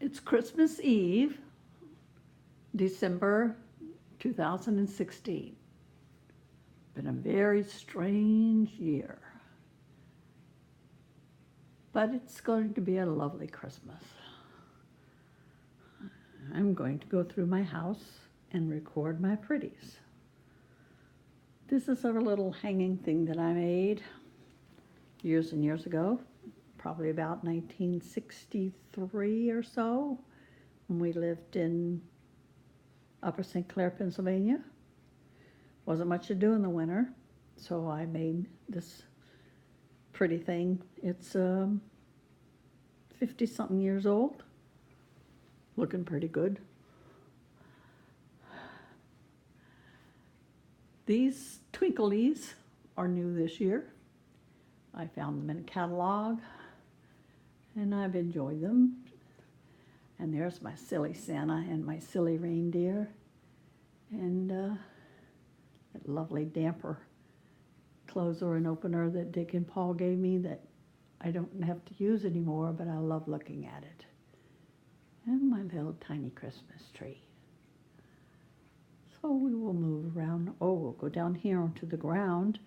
It's Christmas Eve, December 2016. Been a very strange year, but it's going to be a lovely Christmas. I'm going to go through my house and record my pretties. This is a little hanging thing that I made years and years ago, probably about 1963 or so, when we lived in Upper St. Clair, Pennsylvania. Wasn't much to do in the winter, so I made this pretty thing. It's 50-something years old, looking pretty good. These twinklies are new this year. I found them in a catalog, and I've enjoyed them. And there's my silly Santa and my silly reindeer, and that lovely damper closer and opener that Dick and Paul gave me that I don't have to use anymore, but I love looking at it. And my little tiny Christmas tree. So we will move around. Oh, we'll go down here onto the ground,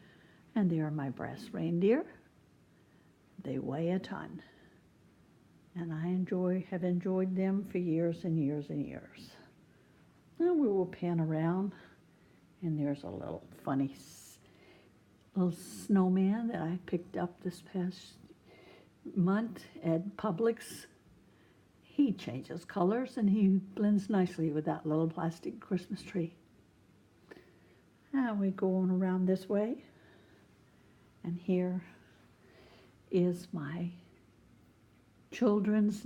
and there are my brass reindeer. They weigh a ton, and I have enjoyed them for years and years and years. Now we will pan around, and there's a little funny little snowman that I picked up this past month at Publix. He changes colors, and he blends nicely with that little plastic Christmas tree. Now we go on around this way, and here is my children's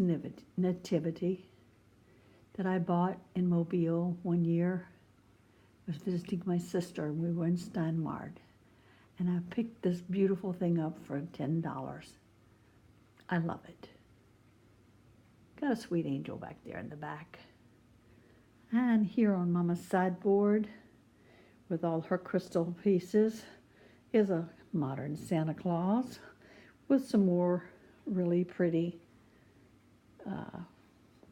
nativity that I bought in Mobile one year. I was visiting my sister, and we were in Steinmart, and I picked this beautiful thing up for $10. I love it. Got a sweet angel back there in the back. And here on Mama's sideboard, with all her crystal pieces, is a modern Santa Claus with some more really pretty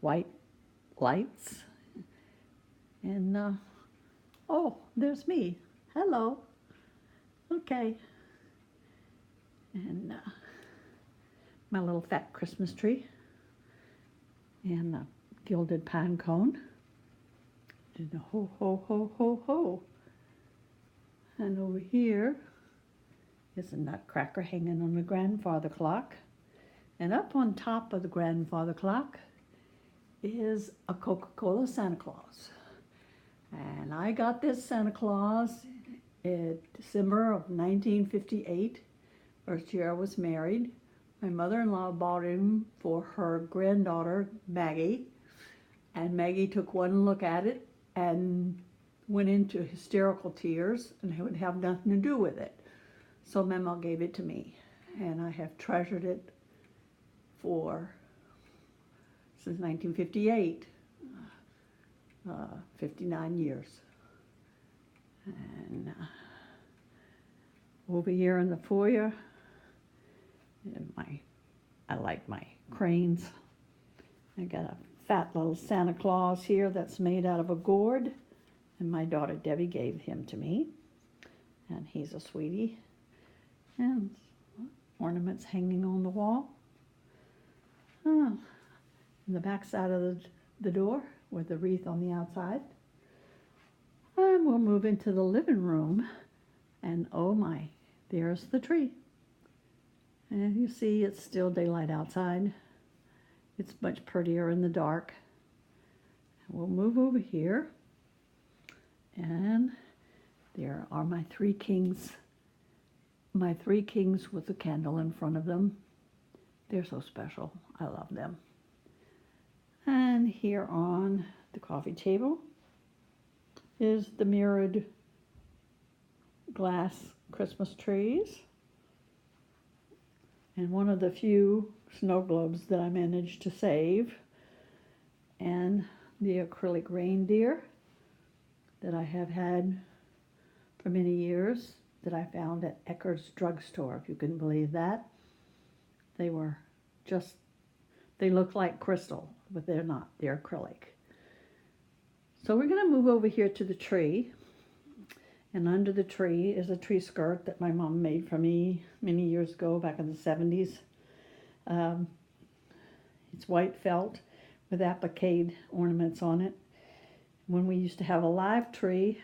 white lights. And oh, there's me. Hello. Okay. And my little fat Christmas tree, and a gilded pine cone, and a ho, ho, ho, ho, ho. And over here is a nutcracker hanging on the grandfather clock. And up on top of the grandfather clock is a Coca-Cola Santa Claus. And I got this Santa Claus in December of 1958, first year I was married. My mother-in-law bought him for her granddaughter, Maggie, and Maggie took one look at it and went into hysterical tears and would have nothing to do with it. So Mama gave it to me, and I have treasured it since 1958, 59 years. And over here in the foyer, I like my cranes. I got a fat little Santa Claus here that's made out of a gourd, and my daughter Debbie gave him to me, and he's a sweetie. And ornaments hanging on the wall. In the back side of the door with the wreath on the outside. And we'll move into the living room, and oh my, there's the tree. And you see it's still daylight outside. It's much prettier in the dark. We'll move over here, and there are my three kings. My three kings with a candle in front of them. They're so special. I love them. And here on the coffee table is the mirrored glass Christmas trees, and one of the few snow globes that I managed to save, and the acrylic reindeer that I have had for many years that I found at Ecker's drugstore, if you can believe that. They were just They look like crystal, but they're not. They're acrylic. So we're going to move over here to the tree. And under the tree is a tree skirt that my mom made for me many years ago, back in the 70s. It's white felt with applique ornaments on it. When we used to have a live tree,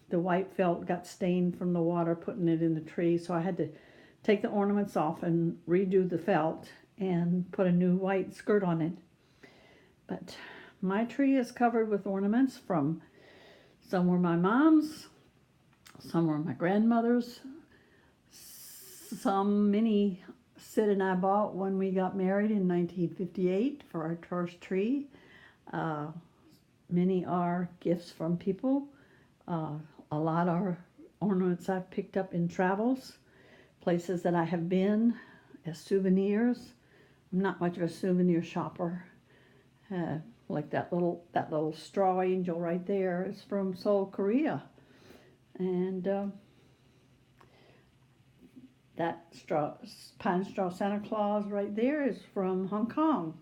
the white felt got stained from the water putting it in the tree, so I had to take the ornaments off and redo the felt and put a new white skirt on it. But my tree is covered with ornaments from some were my mom's, some were my grandmother's, many Sid and I bought when we got married in 1958 for our first tree. Many are gifts from people. A lot are ornaments I've picked up in travels, places that I have been as souvenirs. I'm not much of a souvenir shopper. Like that little straw angel right there is from Seoul, Korea. And that pine straw Santa Claus right there is from Hong Kong.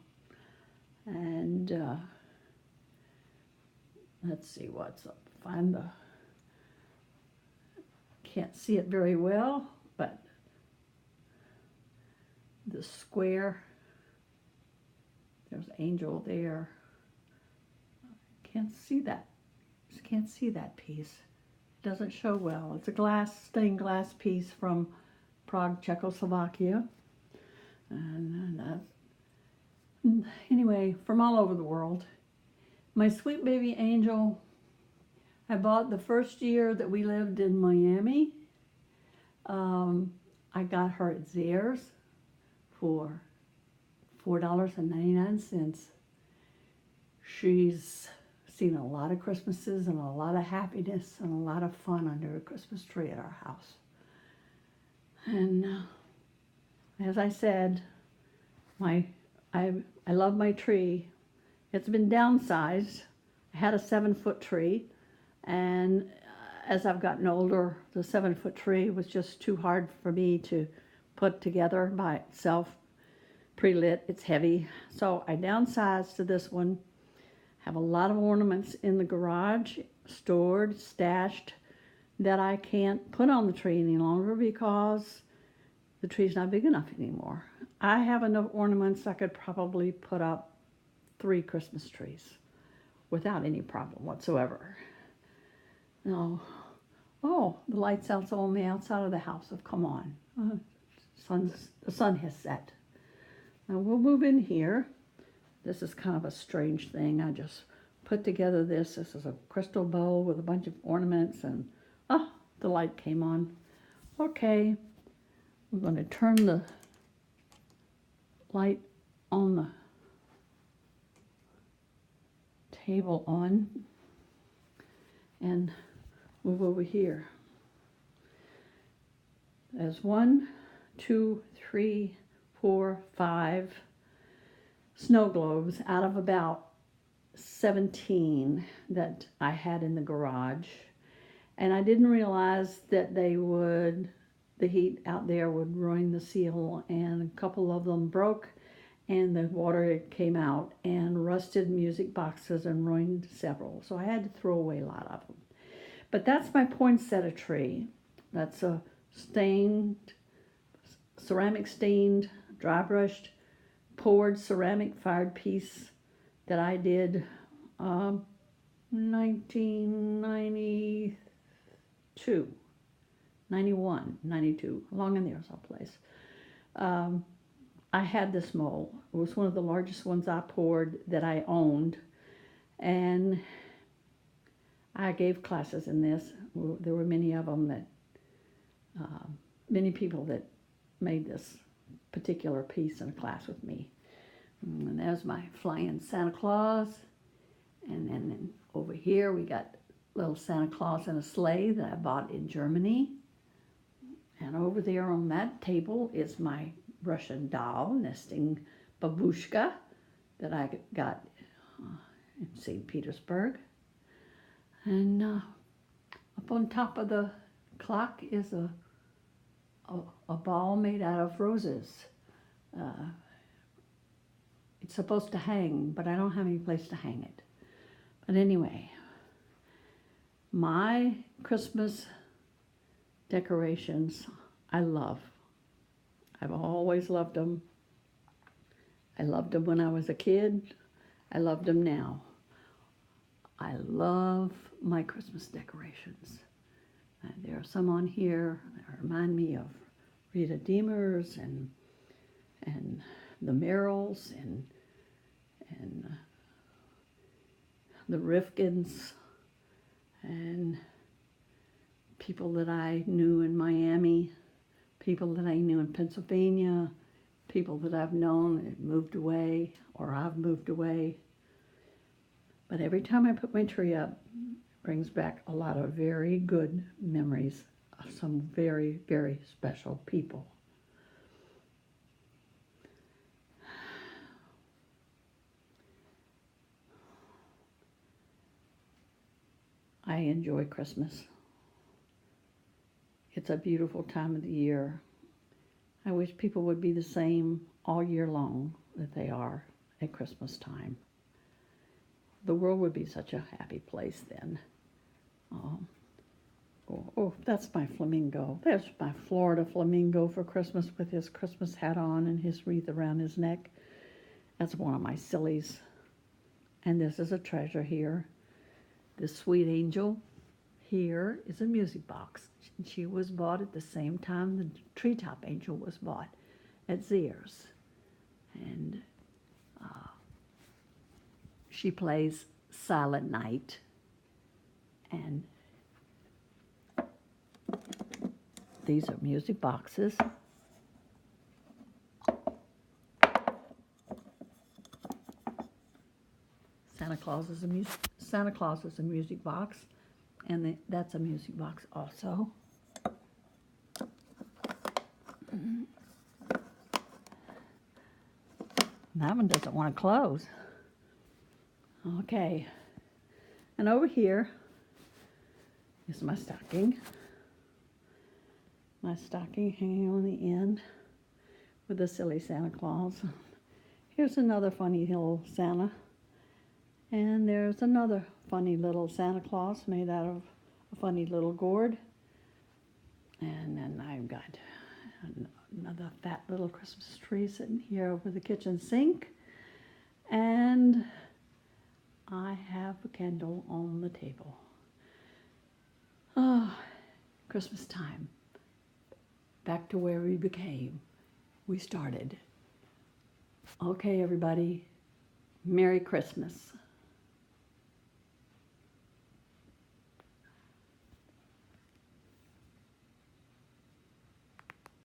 And let's see what's up. Can't see it very well, but the square, there's angel there. Can't see that. Just can't see that piece. It doesn't show well. It's a stained glass piece from Prague, Czechoslovakia. And anyway, from all over the world. My sweet baby angel, I bought the first year that we lived in Miami. I got her at Zayre's for $4.99. She's seen a lot of Christmases and a lot of happiness and a lot of fun under a Christmas tree at our house. And as I said, I love my tree. It's been downsized. I had a 7-foot tree, and as I've gotten older, the 7-foot tree was just too hard for me to put together by itself, pre-lit. It's heavy, so I downsized to this one. Have a lot of ornaments in the garage, stored, stashed, that I can't put on the tree any longer because the tree's not big enough anymore. I have enough ornaments I could probably put up 3 Christmas trees without any problem whatsoever. No. Oh, the lights out on the outside of the house have come on. The sun has set. Now we'll move in here. This is kind of a strange thing. I just put together this. This is a crystal bowl with a bunch of ornaments, and the light came on. Okay, I'm going to turn the light on the table on and move over here. There's 1, 2, 3, 4, 5 snow globes out of about 17 that I had in the garage. And I didn't realize that the heat out there would ruin the seal, and a couple of them broke and the water came out and rusted music boxes and ruined several. So I had to throw away a lot of them. But that's my poinsettia tree. That's a ceramic stained, dry brushed, poured ceramic fired piece that I did 1992, 91, 92, along in there someplace. I had this mold. It was one of the largest ones I poured that I owned, and I gave classes in this. There were many of them that, many people that made this particular piece in a class with me. And there's my flying Santa Claus. And then over here we got little Santa Claus in a sleigh that I bought in Germany. And over there on that table is my Russian doll nesting babushka that I got in St. Petersburg. And up on top of the clock is a ball made out of roses. It's supposed to hang, but I don't have any place to hang it. But anyway, my Christmas decorations I love. I've always loved them. I loved them when I was a kid. I love them now. I love my Christmas decorations. There are some on here that remind me of Rita Demers and the Merrills and the Rifkins and people that I knew in Miami, people that I knew in Pennsylvania, people that I've known that moved away or I've moved away. But every time I put my tree up, it brings back a lot of very good memories of some very, very special people. I enjoy Christmas. It's a beautiful time of the year. I wish people would be the same all year long that they are at Christmas time. The world would be such a happy place then. Oh, that's my flamingo. There's my Florida flamingo for Christmas with his Christmas hat on and his wreath around his neck. That's one of my sillies. And this is a treasure here. This sweet angel here is a music box. She was bought at the same time the treetop angel was bought at Zehrs. And she plays Silent Night. And these are music boxes. Santa Claus is a music box, and that's a music box also. That one doesn't want to close. Okay, and over here is my stocking. My stocking hanging on the end with a silly Santa Claus. Here's another funny little Santa. And there's another funny little Santa Claus made out of a funny little gourd. And then I've got another fat little Christmas tree sitting here over the kitchen sink. And I have a candle on the table. Oh, Christmas time. Back to where we started. Okay, everybody, Merry Christmas.